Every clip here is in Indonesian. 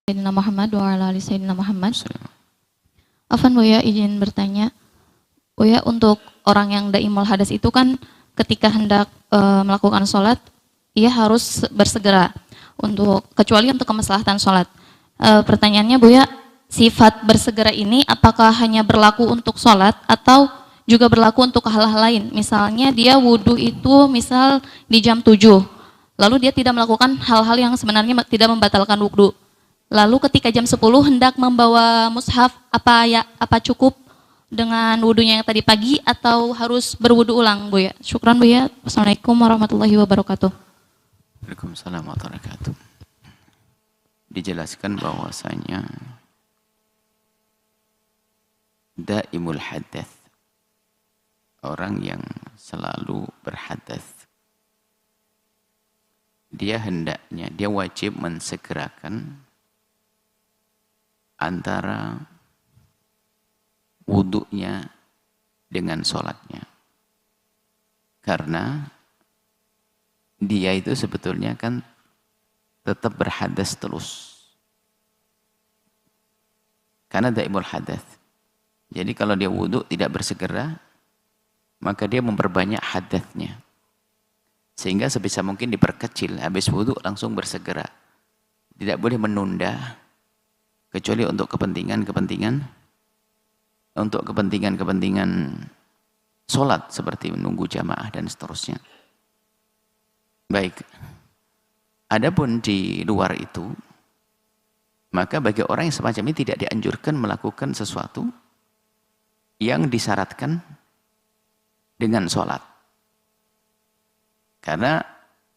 Sayyidina Muhammad wa ala ali Sayyidina Muhammad. Afan Buya izin bertanya, Buya, untuk orang yang daimul hadas itu kan ketika hendak melakukan sholat, ia harus bersegera kecuali untuk kemaslahatan sholat. Pertanyaannya Buya, sifat bersegera ini apakah hanya berlaku untuk sholat atau juga berlaku untuk hal-hal lain? Misalnya dia wudhu itu misal di jam 7, lalu dia tidak melakukan hal-hal yang sebenarnya tidak membatalkan wudhu. Lalu ketika jam 10 hendak membawa mushaf, apa cukup dengan wudhunya yang tadi pagi atau harus berwudhu ulang, Buya? Syukran Buya. Wassalamualaikum warahmatullahi wabarakatuh. Waalaikumsalam warahmatullahi wabarakatuh. Dijelaskan bahwasanya daimul hadath, orang yang selalu berhadas, dia wajib mensegerakan antara wudhunya dengan sholatnya. Karena dia itu sebetulnya kan tetap berhadas terus. Karena daimul hadas. Jadi kalau dia wudhu tidak bersegera, maka dia memperbanyak hadasnya. Sehingga sebisa mungkin diperkecil, habis wudhu langsung bersegera. Tidak boleh menunda, kecuali untuk kepentingan sholat seperti menunggu jamaah dan seterusnya. Baik. Adapun di luar itu, maka bagi orang yang semacam ini tidak dianjurkan melakukan sesuatu yang disyaratkan dengan sholat. Karena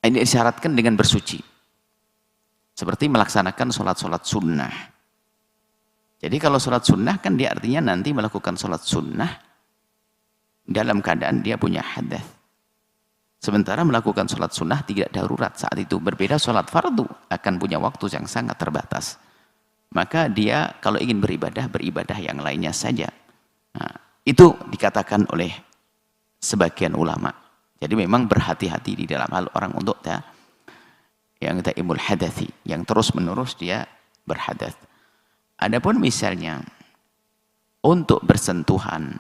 ini disyaratkan dengan bersuci. Seperti melaksanakan sholat-sholat sunnah. Jadi kalau sholat sunnah kan dia artinya nanti melakukan sholat sunnah dalam keadaan dia punya hadas. Sementara melakukan sholat sunnah tidak darurat saat itu. Berbeda sholat fardu akan punya waktu yang sangat terbatas. Maka dia kalau ingin beribadah yang lainnya saja. Nah, itu dikatakan oleh sebagian ulama. Jadi memang berhati-hati di dalam hal orang untuk yang daimul hadathi, yang terus menerus dia berhadas. Adapun misalnya untuk bersentuhan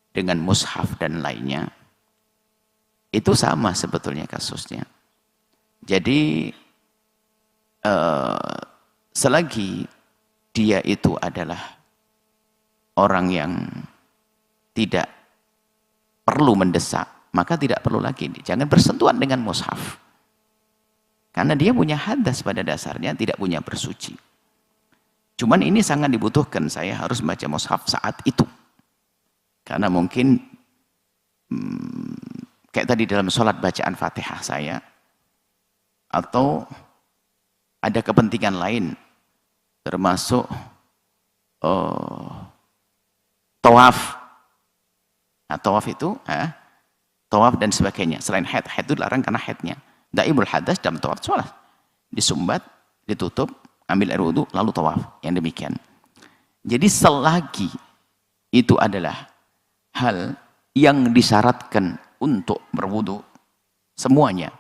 dengan mushaf dan lainnya, itu sama sebetulnya kasusnya. Jadi selagi dia itu adalah orang yang tidak perlu mendesak, maka tidak perlu lagi. Jangan bersentuhan dengan mushaf. Karena dia punya hadas pada dasarnya, tidak punya bersuci. Cuman ini sangat dibutuhkan, saya harus baca mushaf saat itu. Karena mungkin kayak tadi dalam sholat bacaan Fatihah saya, atau ada kepentingan lain, termasuk tawaf. Nah, tawaf itu, tawaf dan sebagainya. Selain haid itu dilarang karena haidnya. Daimul hadas dalam tawaf sholat. Disumbat, ditutup, ambil air wudhu, lalu tawaf. Yang demikian. Jadi selagi itu adalah hal yang disyaratkan untuk berwudhu, semuanya.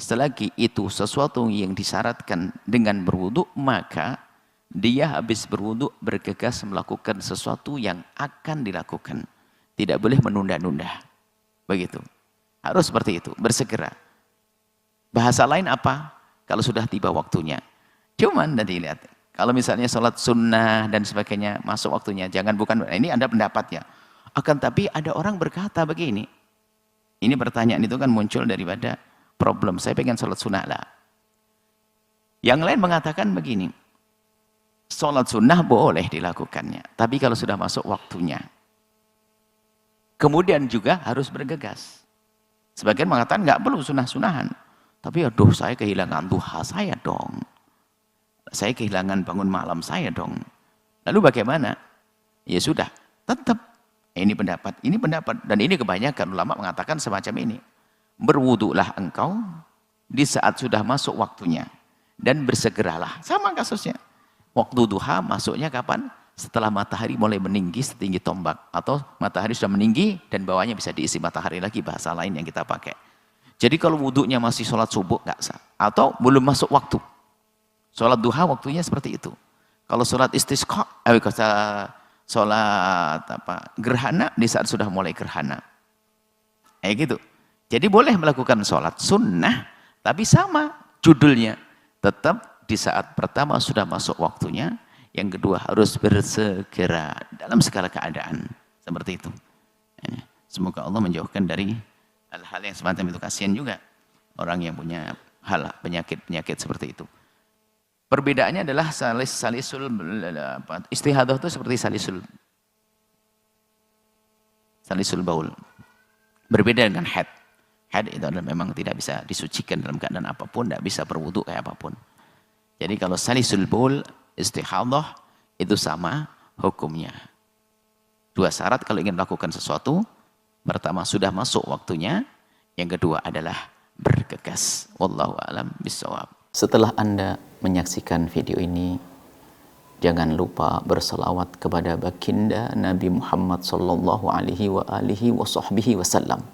Selagi itu sesuatu yang disyaratkan dengan berwudhu, maka dia habis berwudhu bergegas melakukan sesuatu yang akan dilakukan. Tidak boleh menunda-nunda. Begitu. Harus seperti itu, bersegera. Bahasa lain apa? Kalau sudah tiba waktunya. Cuman nanti lihat, kalau misalnya sholat sunnah dan sebagainya masuk waktunya, ini Anda pendapatnya. Akan tapi ada orang berkata begini. Ini pertanyaan itu kan muncul daripada problem. Saya pengen sholat sunnah lah. Yang lain mengatakan begini. Sholat sunnah boleh dilakukannya. Tapi kalau sudah masuk waktunya. Kemudian juga harus bergegas. Sebagian mengatakan nggak perlu sunnah-sunnahan. Tapi aduh saya kehilangan duha saya dong. Saya kehilangan bangun malam saya dong. Lalu bagaimana? Ya sudah, tetap ini pendapat, dan ini kebanyakan ulama mengatakan semacam ini. Berwudulah engkau di saat sudah masuk waktunya dan bersegeralah. Sama kasusnya. Waktu duha masuknya kapan? Setelah matahari mulai meninggi setinggi tombak, atau matahari sudah meninggi dan bawahnya bisa diisi matahari lagi, bahasa lain yang kita pakai. Jadi kalau wudunya masih sholat subuh nggak sah, atau belum masuk waktu. Sholat duha waktunya seperti itu. Kalau sholat istisqa, sholat gerhana di saat sudah mulai gerhana. Kayak gitu. Jadi boleh melakukan sholat sunnah, tapi sama judulnya. Tetap di saat pertama sudah masuk waktunya, yang kedua harus bersegera dalam segala keadaan. Seperti itu. Semoga Allah menjauhkan dari hal-hal yang semacam itu. Kasihan juga orang yang punya penyakit-penyakit seperti itu. Perbedaannya adalah salisul istihadah itu seperti salisul baul. Berbeda dengan haid. Haid itu adalah memang tidak bisa disucikan dalam keadaan apapun, tidak bisa berwudu kayak apapun. Jadi kalau salisul baul, istihadah itu sama hukumnya. Dua syarat kalau ingin melakukan sesuatu. Pertama sudah masuk waktunya, yang kedua adalah bergegas. Wallahu a'lam bishawab. Setelah Anda menyaksikan video ini, jangan lupa berselawat kepada baginda Nabi Muhammad sallallahu alaihi wa alihi wa sahbihi wasallam.